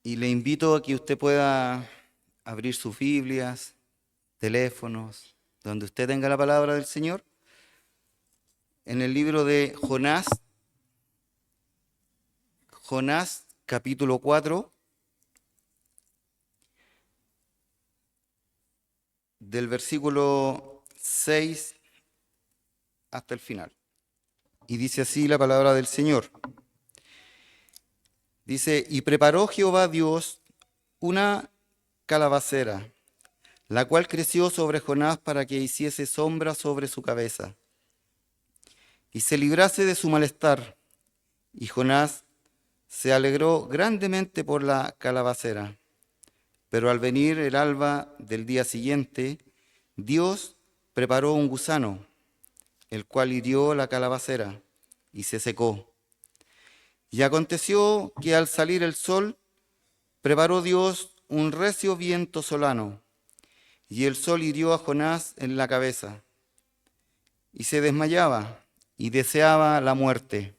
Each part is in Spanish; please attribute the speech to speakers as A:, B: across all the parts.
A: Y le invito a que usted pueda abrir sus Biblias, teléfonos, donde usted tenga la palabra del Señor, en el libro de Jonás, Jonás capítulo 4, del versículo 6 hasta el final. Y dice así la palabra del Señor. Dice, y preparó Jehová Dios una calabacera, la cual creció sobre Jonás para que hiciese sombra sobre su cabeza, y se librase de su malestar. Y Jonás se alegró grandemente por la calabacera. Pero al venir el alba del día siguiente, Dios preparó un gusano, el cual hirió la calabacera, y se secó. Y aconteció que al salir el sol, preparó Dios un recio viento solano, y el sol hirió a Jonás en la cabeza, y se desmayaba, y deseaba la muerte,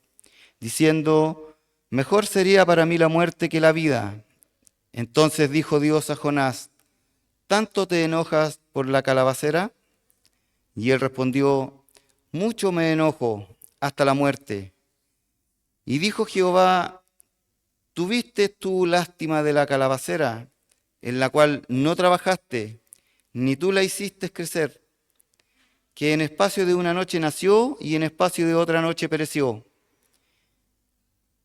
A: diciendo, mejor sería para mí la muerte que la vida. Entonces dijo Dios a Jonás, ¿tanto te enojas por la calabacera? Y él respondió, mucho me enojo hasta la muerte. Y dijo Jehová, ¿tuviste tú lástima de la calabacera, en la cual no trabajaste, ni tú la hiciste crecer, que en espacio de una noche nació y en espacio de otra noche pereció?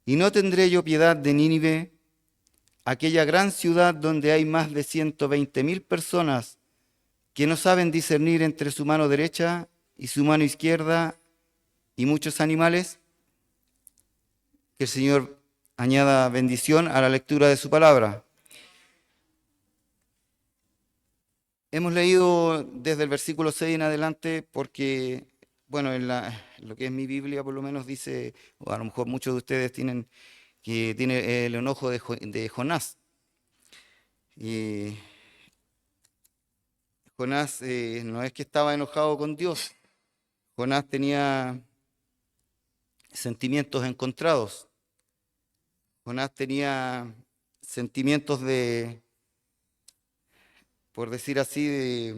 A: ¿Y no tendré yo piedad de Nínive, aquella gran ciudad donde hay más de 120.000 personas que no saben discernir entre su mano derecha y su mano izquierda y muchos animales? Que el Señor añada bendición a la lectura de su palabra. Hemos leído desde el versículo 6 en adelante porque, bueno, en lo que es mi Biblia por lo menos dice, o a lo mejor muchos de ustedes tienen, que tiene el enojo de Jonás. Y Jonás no es que estaba enojado con Dios, Jonás tenía sentimientos encontrados. Jonás tenía sentimientos de, por decir así,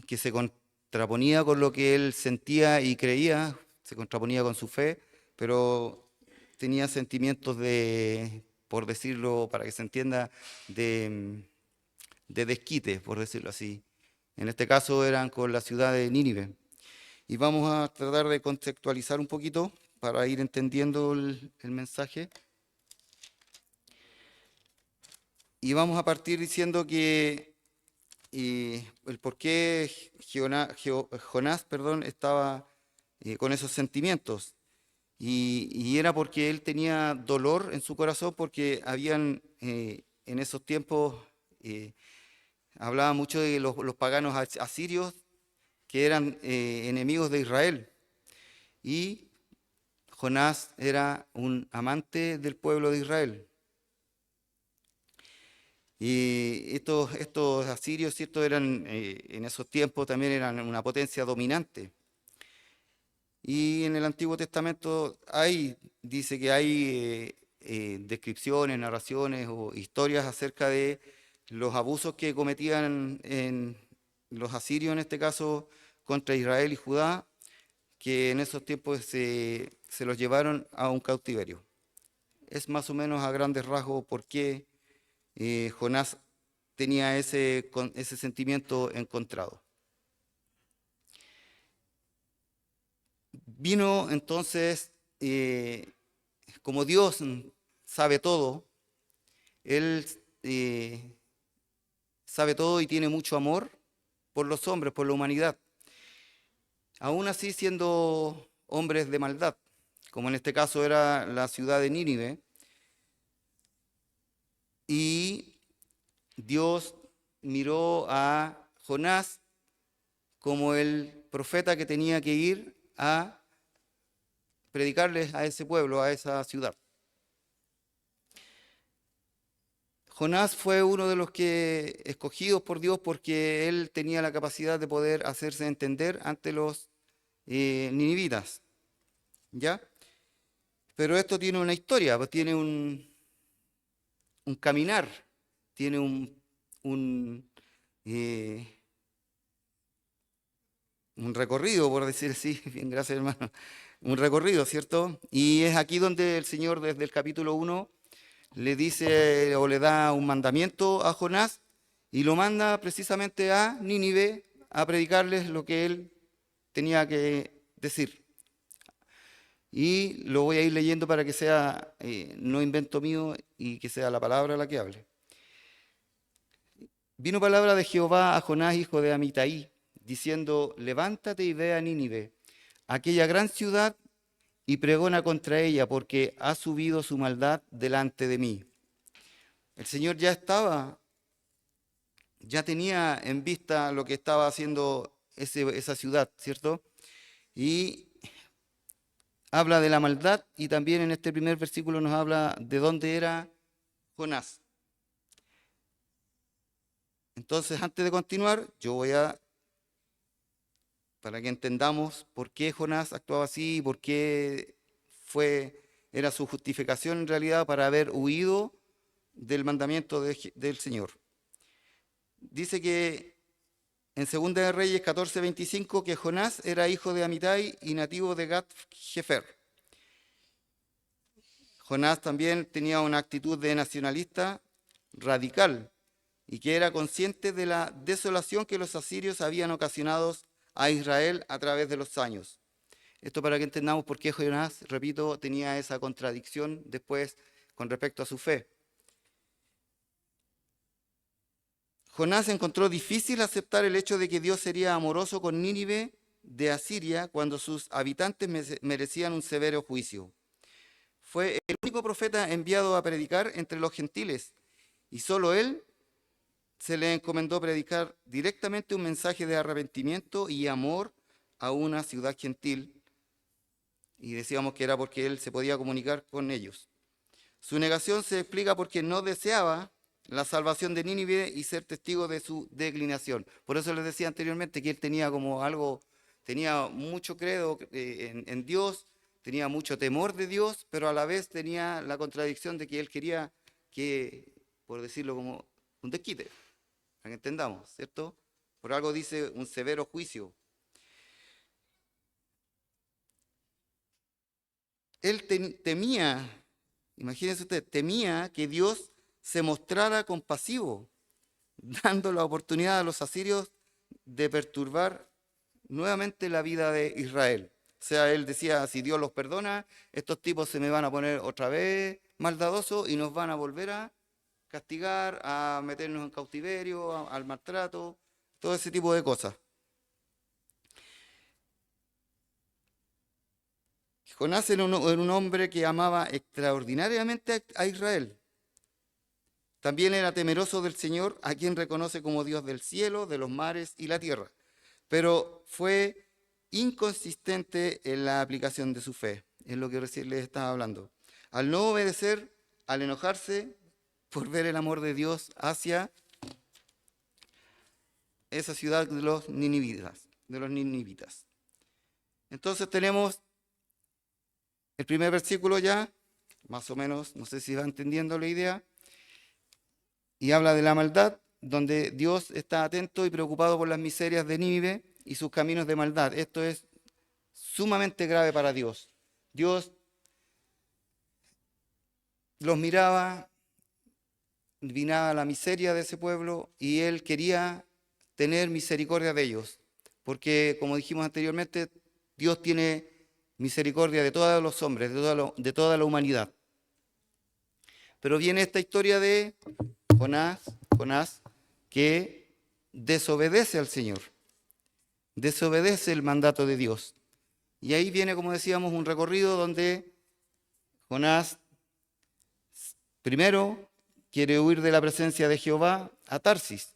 A: que se contraponía con lo que él sentía y creía, se contraponía con su fe, pero tenía sentimientos de, por decirlo, para que se entienda, de desquite, por decirlo así. En este caso eran con la ciudad de Nínive. Y vamos a tratar de contextualizar un poquito para ir entendiendo el mensaje. Y vamos a partir diciendo que el por qué Jonás, perdón, estaba con esos sentimientos. Y era porque él tenía dolor en su corazón porque habían en esos tiempos, hablaba mucho de los paganos asirios que eran enemigos de Israel. Y Jonás era un amante del pueblo de Israel. Y estos asirios, ¿cierto? Eran, en esos tiempos también eran una potencia dominante. Y en el Antiguo Testamento dice que hay descripciones, narraciones o historias acerca de los abusos que cometían en los asirios, en este caso, contra Israel y Judá, que en esos tiempos se los llevaron a un cautiverio. Es más o menos a grandes rasgos por qué Jonás tenía ese sentimiento encontrado. Vino entonces, como Dios sabe todo, Él sabe todo y tiene mucho amor por los hombres, por la humanidad. Aún así siendo hombres de maldad, como en este caso era la ciudad de Nínive, y Dios miró a Jonás como el profeta que tenía que ir a predicarles a ese pueblo, a esa ciudad. Jonás fue uno de los que escogidos por Dios porque él tenía la capacidad de poder hacerse entender ante los ninivitas, ¿ya? Pero esto tiene una historia, pues tiene caminar, tiene eh, un recorrido, por decir así. Bien, gracias hermano. Un recorrido, ¿cierto? Y es aquí donde el Señor desde el capítulo 1 le dice o le da un mandamiento a Jonás y lo manda precisamente a Nínive a predicarles lo que él tenía que decir. Y lo voy a ir leyendo para que sea no invento mío y que sea la palabra la que hable. Vino palabra de Jehová a Jonás, hijo de Amitai, diciendo: levántate y ve a Nínive, aquella gran ciudad, y pregona contra ella, porque ha subido su maldad delante de mí. El Señor ya tenía en vista lo que estaba haciendo esa ciudad, ¿cierto? Y habla de la maldad, y también en este primer versículo nos habla de dónde era Jonás. Entonces, antes de continuar, para que entendamos por qué Jonás actuaba así, por qué era su justificación en realidad para haber huido del mandamiento del Señor. Dice que en 2 de Reyes 14:25 que Jonás era hijo de Amitai y nativo de Gat-Jefer. Jonás también tenía una actitud de nacionalista radical y que era consciente de la desolación que los asirios habían ocasionado a Israel a través de los años. Esto para que entendamos por qué Jonás, repito, tenía esa contradicción después con respecto a su fe. Jonás encontró difícil aceptar el hecho de que Dios sería amoroso con Nínive de Asiria cuando sus habitantes merecían un severo juicio. Fue el único profeta enviado a predicar entre los gentiles y solo él se le encomendó predicar directamente un mensaje de arrepentimiento y amor a una ciudad gentil, y decíamos que era porque él se podía comunicar con ellos. Su negación se explica porque no deseaba la salvación de Nínive y ser testigo de su declinación. Por eso les decía anteriormente que él tenía tenía mucho credo en Dios, tenía mucho temor de Dios, pero a la vez tenía la contradicción de que él quería por decirlo como, un desquite, para que entendamos, ¿cierto? Por algo dice un severo juicio. Él temía, imagínense usted, temía que Dios se mostrara compasivo, dando la oportunidad a los asirios de perturbar nuevamente la vida de Israel. O sea, él decía, si Dios los perdona, estos tipos se me van a poner otra vez maldadosos y nos van a volver a castigar, a meternos en cautiverio, al maltrato, todo ese tipo de cosas. Jonás era un hombre que amaba extraordinariamente a Israel. También era temeroso del Señor, a quien reconoce como Dios del cielo, de los mares y la tierra. Pero fue inconsistente en la aplicación de su fe, es lo que recién les estaba hablando. Al no obedecer, al enojarse por ver el amor de Dios hacia esa ciudad de los ninivitas. Entonces tenemos el primer versículo ya, más o menos, no sé si va entendiendo la idea, y habla de la maldad, donde Dios está atento y preocupado por las miserias de Nínive y sus caminos de maldad. Esto es sumamente grave para Dios. Dios los miraba la miseria de ese pueblo y él quería tener misericordia de ellos, porque como dijimos anteriormente, Dios tiene misericordia de todos los hombres, de toda la humanidad. Pero viene esta historia de Jonás, que desobedece al Señor, desobedece el mandato de Dios. Y ahí viene, como decíamos, un recorrido donde Jonás primero quiere huir de la presencia de Jehová a Tarsis,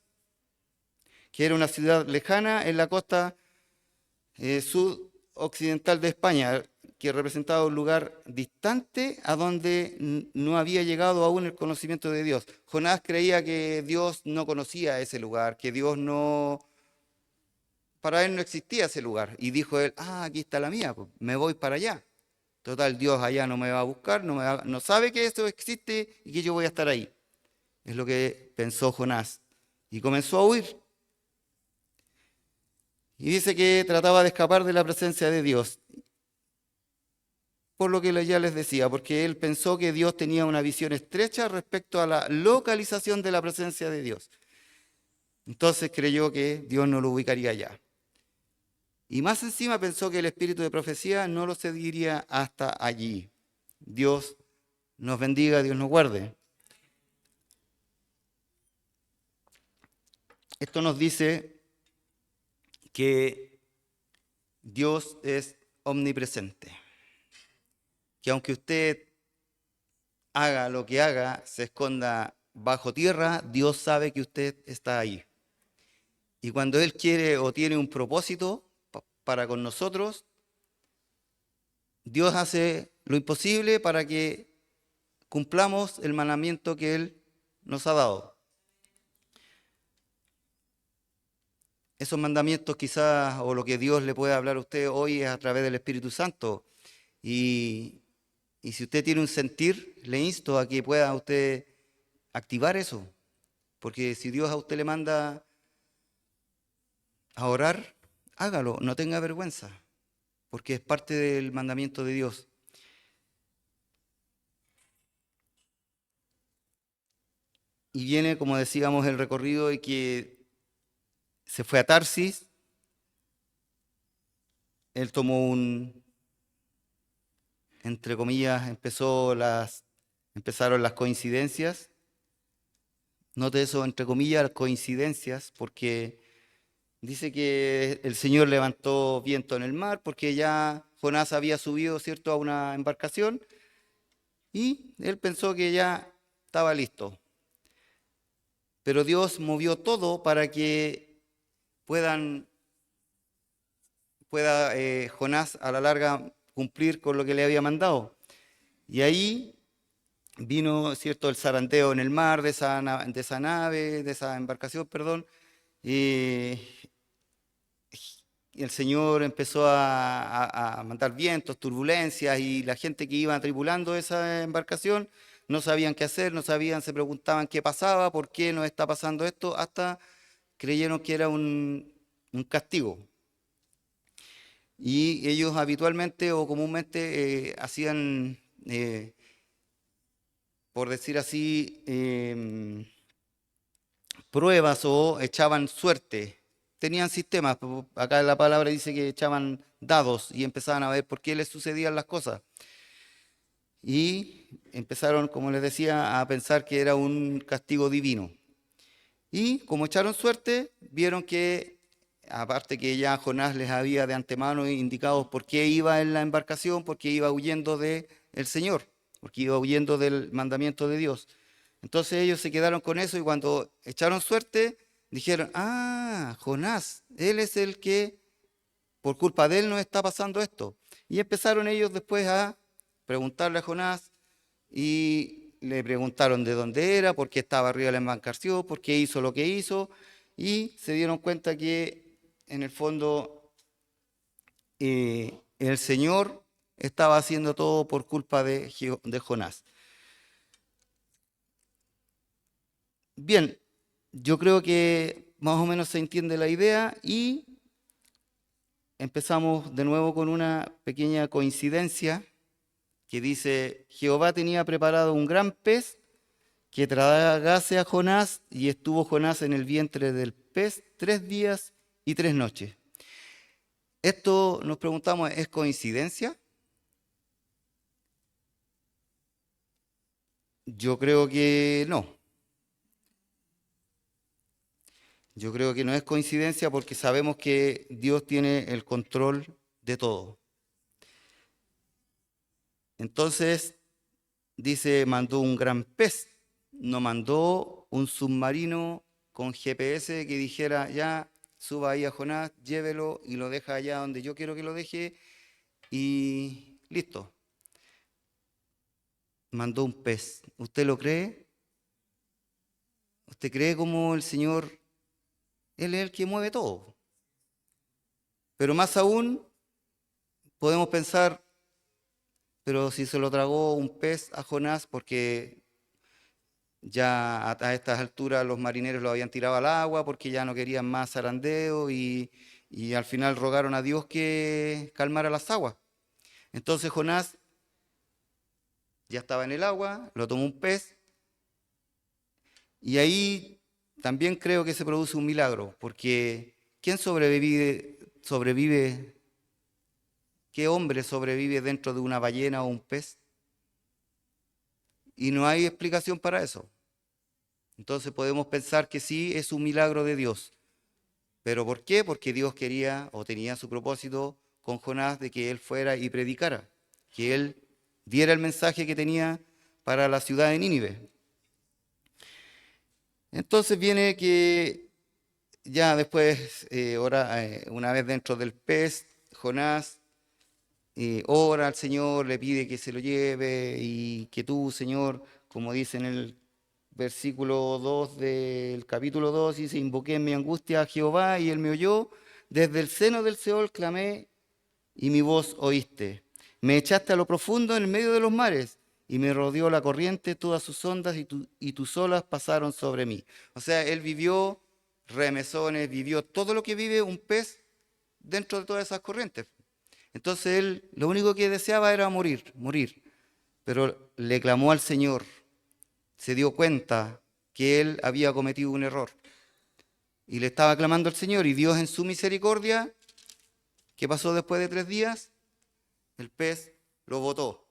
A: que era una ciudad lejana en la costa sudoccidental de España, que representaba un lugar distante a donde no había llegado aún el conocimiento de Dios. Jonás creía que Dios no conocía ese lugar, que para él no existía ese lugar. Y dijo él, aquí está la mía, pues, me voy para allá. Total, Dios allá no me va a buscar, no sabe que eso existe y que yo voy a estar ahí. Es lo que pensó Jonás. Y comenzó a huir. Y dice que trataba de escapar de la presencia de Dios. Por lo que ya les decía, porque él pensó que Dios tenía una visión estrecha respecto a la localización de la presencia de Dios. Entonces creyó que Dios no lo ubicaría allá. Y más encima pensó que el espíritu de profecía no lo seguiría hasta allí. Dios nos bendiga, Dios nos guarde. Esto nos dice que Dios es omnipresente. Que aunque usted haga lo que haga, se esconda bajo tierra, Dios sabe que usted está ahí. Y cuando Él quiere o tiene un propósito para con nosotros, Dios hace lo imposible para que cumplamos el mandamiento que Él nos ha dado. Esos mandamientos quizás, o lo que Dios le puede hablar a usted hoy es a través del Espíritu Santo. Y, y si usted tiene un sentir, le insto a que pueda usted activar eso. Porque si Dios a usted le manda a orar, hágalo, no tenga vergüenza, porque es parte del mandamiento de Dios. Y viene, como decíamos, el recorrido y que se fue a Tarsis, él tomó entre comillas, empezaron las coincidencias. Note eso, entre comillas, las coincidencias, porque dice que el Señor levantó viento en el mar, porque ya Jonás había subido, ¿cierto?, a una embarcación, y él pensó que ya estaba listo. Pero Dios movió todo para que pueda Jonás a la larga cumplir con lo que le había mandado. Y ahí vino, ¿cierto?, el zarandeo en el mar de esa nave, de esa embarcación, perdón, y el Señor empezó a mandar vientos, turbulencias, y la gente que iba tripulando esa embarcación no sabían qué hacer, no sabían, se preguntaban qué pasaba, por qué nos está pasando esto, hasta creyeron que era un castigo. Y ellos habitualmente o comúnmente hacían, por decir así, pruebas o echaban suerte. Tenían sistemas. Acá la palabra dice que echaban dados y empezaban a ver por qué les sucedían las cosas. Y empezaron, como les decía, a pensar que era un castigo divino. Y como echaron suerte, vieron que, aparte que ya Jonás les había de antemano indicado por qué iba en la embarcación, porque iba huyendo del Señor, porque iba huyendo del mandamiento de Dios. Entonces ellos se quedaron con eso y cuando echaron suerte, dijeron, Jonás, él es el que, por culpa de él nos está pasando esto. Y empezaron ellos después a preguntarle a Jonás y le preguntaron de dónde era, por qué estaba arriba de la embarcación, por qué hizo lo que hizo, y se dieron cuenta que en el fondo el Señor estaba haciendo todo por culpa de Jonás. Bien, yo creo que más o menos se entiende la idea y empezamos de nuevo con una pequeña coincidencia que dice, Jehová tenía preparado un gran pez que tragase a Jonás, y estuvo Jonás en el vientre del pez 3 días y 3 noches. Esto nos preguntamos, ¿es coincidencia? Yo creo que no. Yo creo que no es coincidencia porque sabemos que Dios tiene el control de todo. Entonces, dice, mandó un gran pez, no mandó un submarino con GPS que dijera, ya, suba ahí a Jonás, llévelo y lo deja allá donde yo quiero que lo deje y listo. Mandó un pez. ¿Usted lo cree? ¿Usted cree como el Señor, Él es el que mueve todo? Pero más aún, podemos pensar, pero si se lo tragó un pez a Jonás, porque Ya a estas alturas los marineros lo habían tirado al agua porque ya no querían más zarandeo y al final rogaron a Dios que calmara las aguas. Entonces Jonás ya estaba en el agua, lo tomó un pez y ahí también creo que se produce un milagro, porque ¿quién sobrevive, qué hombre sobrevive dentro de una ballena o un pez? Y no hay explicación para eso. Entonces podemos pensar que sí es un milagro de Dios. ¿Pero por qué? Porque Dios quería o tenía su propósito con Jonás de que él fuera y predicara, que él diera el mensaje que tenía para la ciudad de Nínive. Entonces viene que ya después, una vez dentro del pez, Jonás ora al Señor, le pide que se lo lleve y que tú, Señor, como dice en el versículo 2 del capítulo 2, dice, invoqué en mi angustia a Jehová y él me oyó, desde el seno del Seol clamé y mi voz oíste. Me echaste a lo profundo en el medio de los mares y me rodeó la corriente, todas sus ondas y tus olas pasaron sobre mí. O sea, él vivió remesones, vivió todo lo que vive un pez dentro de todas esas corrientes. Entonces él lo único que deseaba era morir, morir. Pero le clamó al Señor, se dio cuenta que él había cometido un error. Y le estaba clamando al Señor y Dios en su misericordia, ¿qué pasó después de 3 días? El pez lo botó.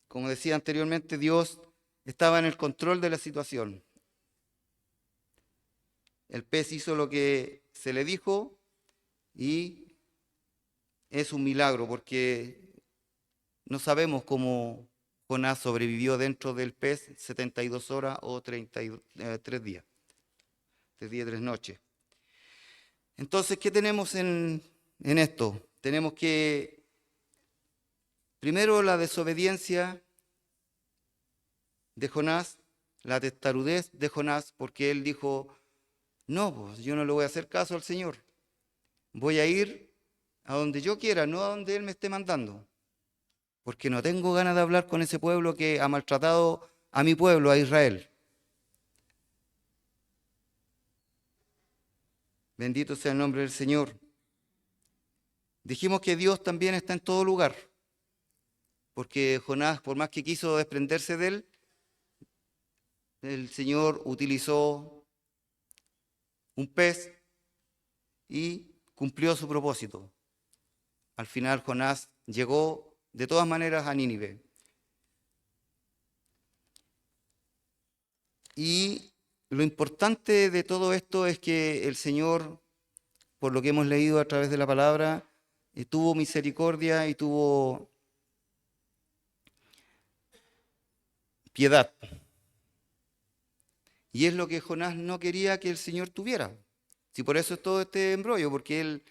A: Como decía anteriormente, Dios estaba en el control de la situación. El pez hizo lo que se le dijo y es un milagro porque no sabemos cómo Jonás sobrevivió dentro del pez 72 horas o 3 días, 3 días, 3 noches. Entonces, ¿qué tenemos en esto? Tenemos que, primero, la desobediencia de Jonás, la testarudez de Jonás, porque él dijo, no, pues yo no le voy a hacer caso al Señor. Voy a ir a donde yo quiera, no a donde Él me esté mandando. Porque no tengo ganas de hablar con ese pueblo que ha maltratado a mi pueblo, a Israel. Bendito sea el nombre del Señor. Dijimos que Dios también está en todo lugar. Porque Jonás, por más que quiso desprenderse de él, el Señor utilizó un pez y cumplió su propósito. Al final Jonás llegó de todas maneras a Nínive. Y lo importante de todo esto es que el Señor, por lo que hemos leído a través de la palabra, tuvo misericordia y tuvo piedad. Y es lo que Jonás no quería que el Señor tuviera. Si por eso es todo este embrollo, porque él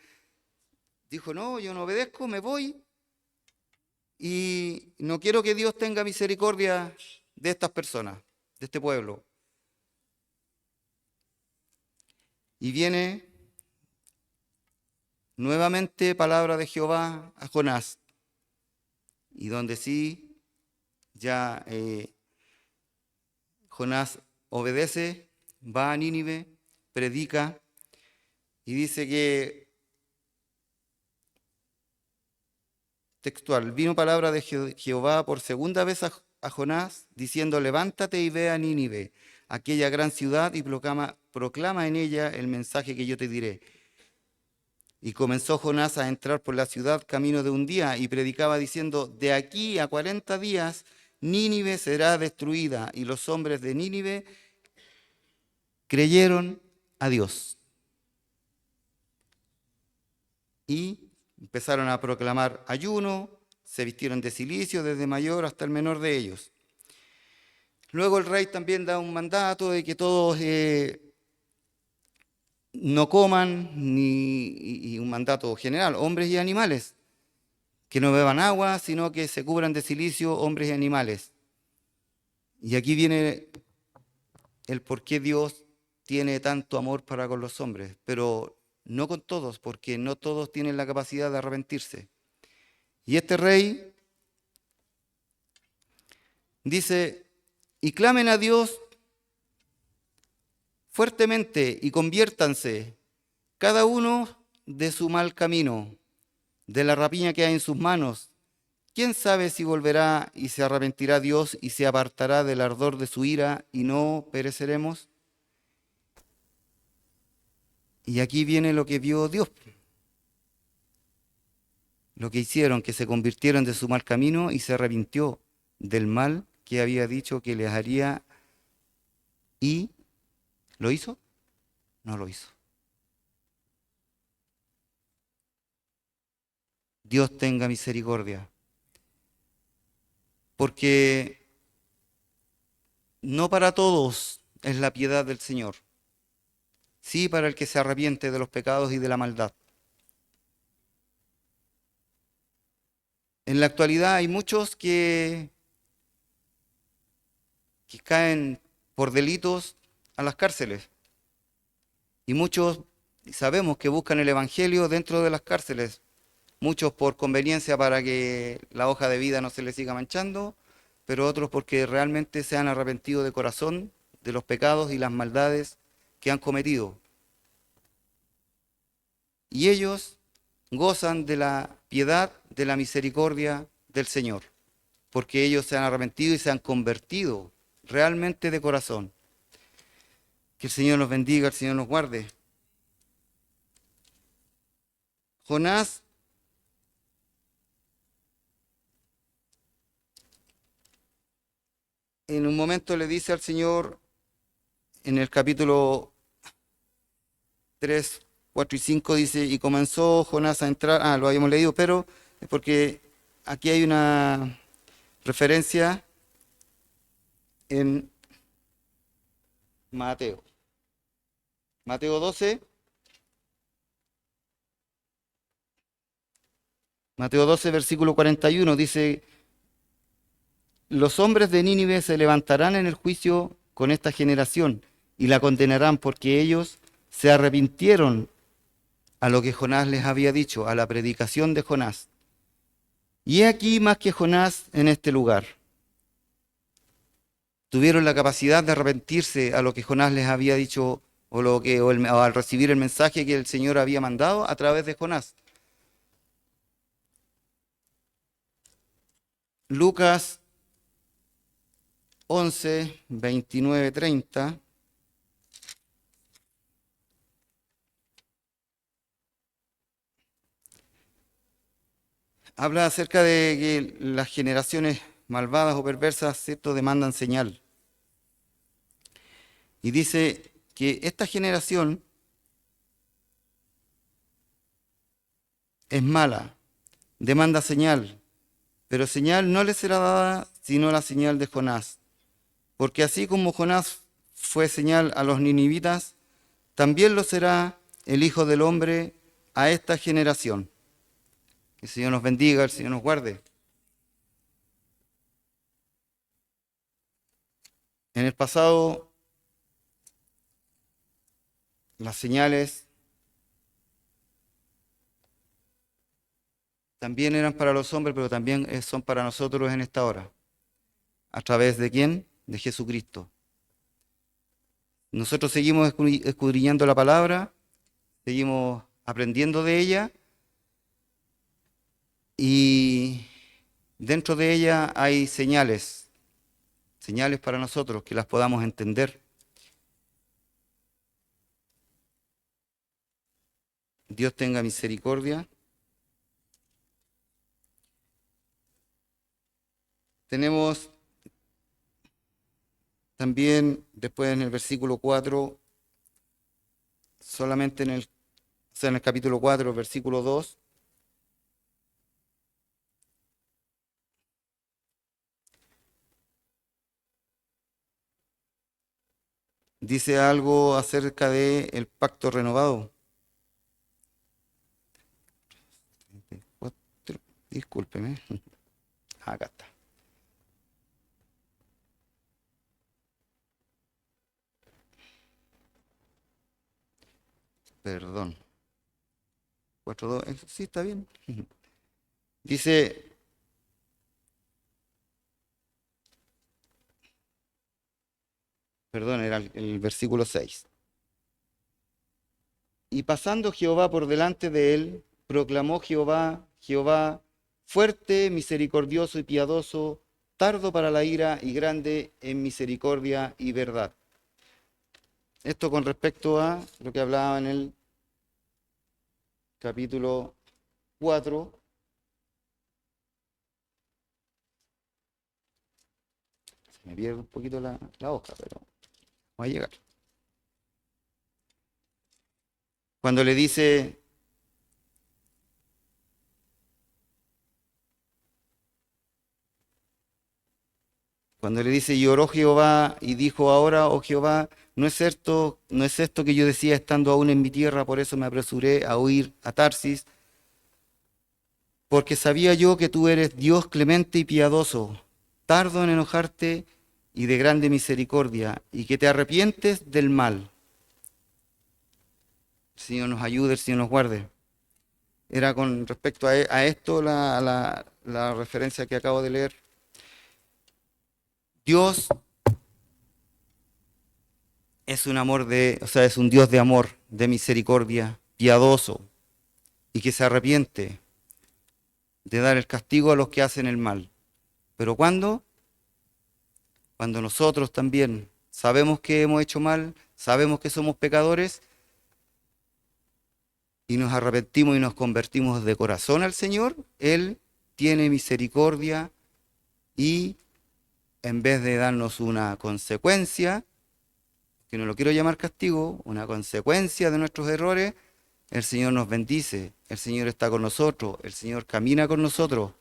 A: dijo, no, yo no obedezco, me voy y no quiero que Dios tenga misericordia de estas personas, de este pueblo. Y viene nuevamente palabra de Jehová a Jonás, y donde sí ya Jonás obedece, va a Nínive, predica y dice que, textual, vino palabra de Jehová por segunda vez a Jonás diciendo, levántate y ve a Nínive, aquella gran ciudad, y proclama en ella el mensaje que yo te diré. Y comenzó Jonás a entrar por la ciudad camino de un día y predicaba diciendo, de aquí a 40 días Nínive será destruida. Y los hombres de Nínive creyeron a Dios. Y empezaron a proclamar ayuno, se vistieron de cilicio desde mayor hasta el menor de ellos. Luego el rey también da un mandato de que todos no coman, y un mandato general, hombres y animales, que no beban agua, sino que se cubran de silicio hombres y animales. Y aquí viene el por qué Dios tiene tanto amor para con los hombres, pero no con todos, porque no todos tienen la capacidad de arrepentirse. Y este rey dice, y clamen a Dios fuertemente y conviértanse cada uno de su mal camino, de la rapiña que hay en sus manos. ¿Quién sabe si volverá y se arrepentirá Dios y se apartará del ardor de su ira y no pereceremos? Y aquí viene lo que vio Dios, lo que hicieron, que se convirtieron de su mal camino y se arrepintió del mal que había dicho que les haría y ¿lo hizo? No lo hizo. Dios tenga misericordia, porque no para todos es la piedad del Señor, sí para el que se arrepiente de los pecados y de la maldad. En la actualidad hay muchos que caen por delitos a las cárceles y muchos sabemos que buscan el Evangelio dentro de las cárceles, muchos por conveniencia para que la hoja de vida no se les siga manchando, pero otros porque realmente se han arrepentido de corazón de los pecados y las maldades que han cometido. Y ellos gozan de la piedad, de la misericordia del Señor, porque ellos se han arrepentido y se han convertido realmente de corazón. Que el Señor nos bendiga, el Señor nos guarde. Jonás en un momento le dice al Señor en el capítulo 3, 4 y 5 dice, y comenzó Jonás a entrar, lo habíamos leído, pero es porque aquí hay una referencia en Mateo. Mateo 12, Mateo 12, versículo 41 dice, los hombres de Nínive se levantarán en el juicio con esta generación y la condenarán porque ellos se arrepintieron a lo que Jonás les había dicho, a la predicación de Jonás. Y he aquí más que Jonás en este lugar. Tuvieron la capacidad de arrepentirse a lo que Jonás les había dicho o al recibir el mensaje que el Señor había mandado a través de Jonás. Lucas 11, 29, 30. Habla acerca de que las generaciones malvadas o perversas, ¿cierto?, demandan señal. Y dice que esta generación es mala, demanda señal, pero señal no le será dada sino la señal de Jonás. Porque así como Jonás fue señal a los ninivitas, también lo será el Hijo del Hombre a esta generación. Que el Señor nos bendiga, el Señor nos guarde. En el pasado, las señales también eran para los hombres, pero también son para nosotros en esta hora. ¿A través de quién? De Jesucristo. Nosotros seguimos escudriñando la palabra, seguimos aprendiendo de ella y dentro de ella hay señales, señales para nosotros que las podamos entender. Dios tenga misericordia. Tenemos también después en el versículo 4, solamente en el capítulo 4, versículo 2, dice algo acerca del pacto renovado. Discúlpeme. Acá está. Perdón. 4.2, sí, está bien. Dice, perdón, era el versículo 6. Y pasando Jehová por delante de él, proclamó Jehová, Jehová, fuerte, misericordioso y piadoso, tardo para la ira y grande en misericordia y verdad. Esto con respecto a lo que hablaba en el capítulo 4. Se me pierde un poquito la hoja, pero va a llegar. Cuando le dice, y oró Jehová y dijo, ahora, oh Jehová, no es esto que yo decía estando aún en mi tierra, por eso me apresuré a huir a Tarsis, porque sabía yo que tú eres Dios clemente y piadoso, tardo en enojarte y de grande misericordia, y que te arrepientes del mal. El Señor nos ayude, el Señor nos guarde. Era con respecto a esto la referencia que acabo de leer. Dios es es un Dios de amor, de misericordia, piadoso, y que se arrepiente de dar el castigo a los que hacen el mal. Pero ¿cuándo? Cuando nosotros también sabemos que hemos hecho mal, sabemos que somos pecadores, y nos arrepentimos y nos convertimos de corazón al Señor, Él tiene misericordia y en vez de darnos una consecuencia, que no lo quiero llamar castigo, una consecuencia de nuestros errores, el Señor nos bendice, el Señor está con nosotros, el Señor camina con nosotros,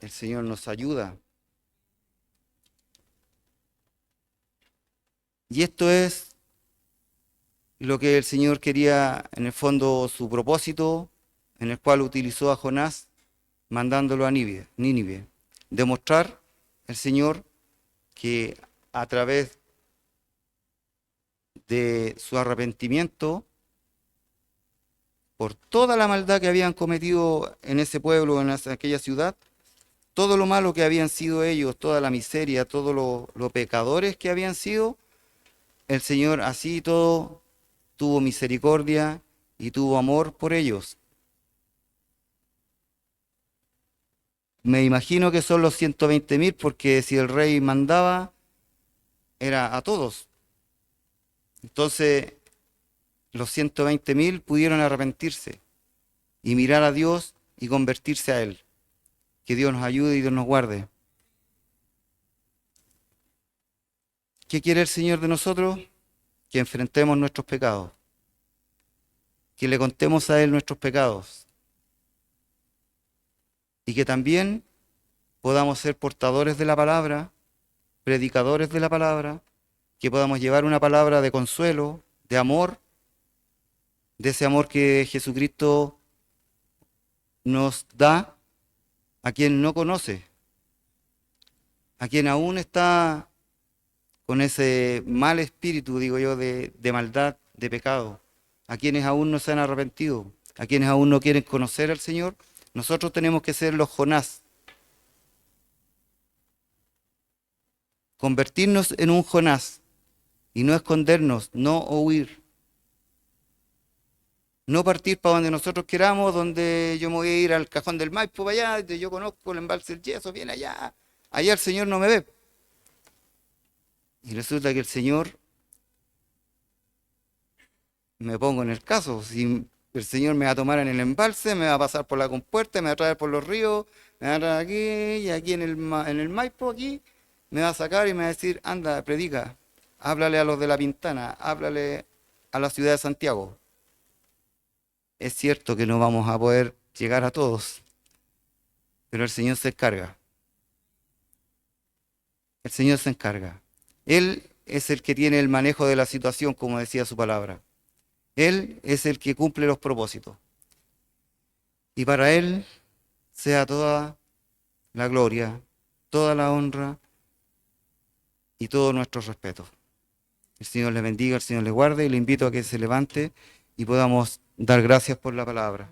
A: el Señor nos ayuda. Y esto es lo que el Señor quería, en el fondo, su propósito, en el cual utilizó a Jonás, mandándolo a Nínive. Demostrar el Señor que a través de su arrepentimiento por toda la maldad que habían cometido en ese pueblo, en aquella ciudad, todo lo malo que habían sido ellos, toda la miseria, todos los pecadores que habían sido, el Señor así y todo tuvo misericordia y tuvo amor por ellos. Me imagino que son los 120.000 porque si el rey mandaba, era a todos. Entonces, los 120.000 pudieron arrepentirse y mirar a Dios y convertirse a Él. Que Dios nos ayude y Dios nos guarde. ¿Qué quiere el Señor de nosotros? Que enfrentemos nuestros pecados. Que le contemos a Él nuestros pecados. Y que también podamos ser portadores de la palabra, predicadores de la palabra, que podamos llevar una palabra de consuelo, de amor, de ese amor que Jesucristo nos da a quien no conoce, a quien aún está con ese mal espíritu, digo yo, de maldad, de pecado, a quienes aún no se han arrepentido, a quienes aún no quieren conocer al Señor. Nosotros tenemos que ser los Jonás, convertirnos en un Jonás y no escondernos, no huir. No partir para donde nosotros queramos, donde yo me voy a ir al Cajón del Maipo para allá, donde yo conozco el embalse del Yeso, viene allá. Allá el Señor no me ve. Y resulta que el Señor, me pongo en el caso, si el Señor me va a tomar en el embalse, me va a pasar por la compuerta, me va a traer por los ríos, me va a traer aquí y aquí en el Maipo, aquí, me va a sacar y me va a decir, anda, predica, háblale a los de La Pintana, háblale a la ciudad de Santiago. Es cierto que no vamos a poder llegar a todos, pero el Señor se encarga. El Señor se encarga. Él es el que tiene el manejo de la situación, como decía su palabra. Él es el que cumple los propósitos. Y para Él sea toda la gloria, toda la honra y todo nuestro respeto. El Señor le bendiga, el Señor le guarde y le invito a que se levante y podamos dar gracias por la palabra.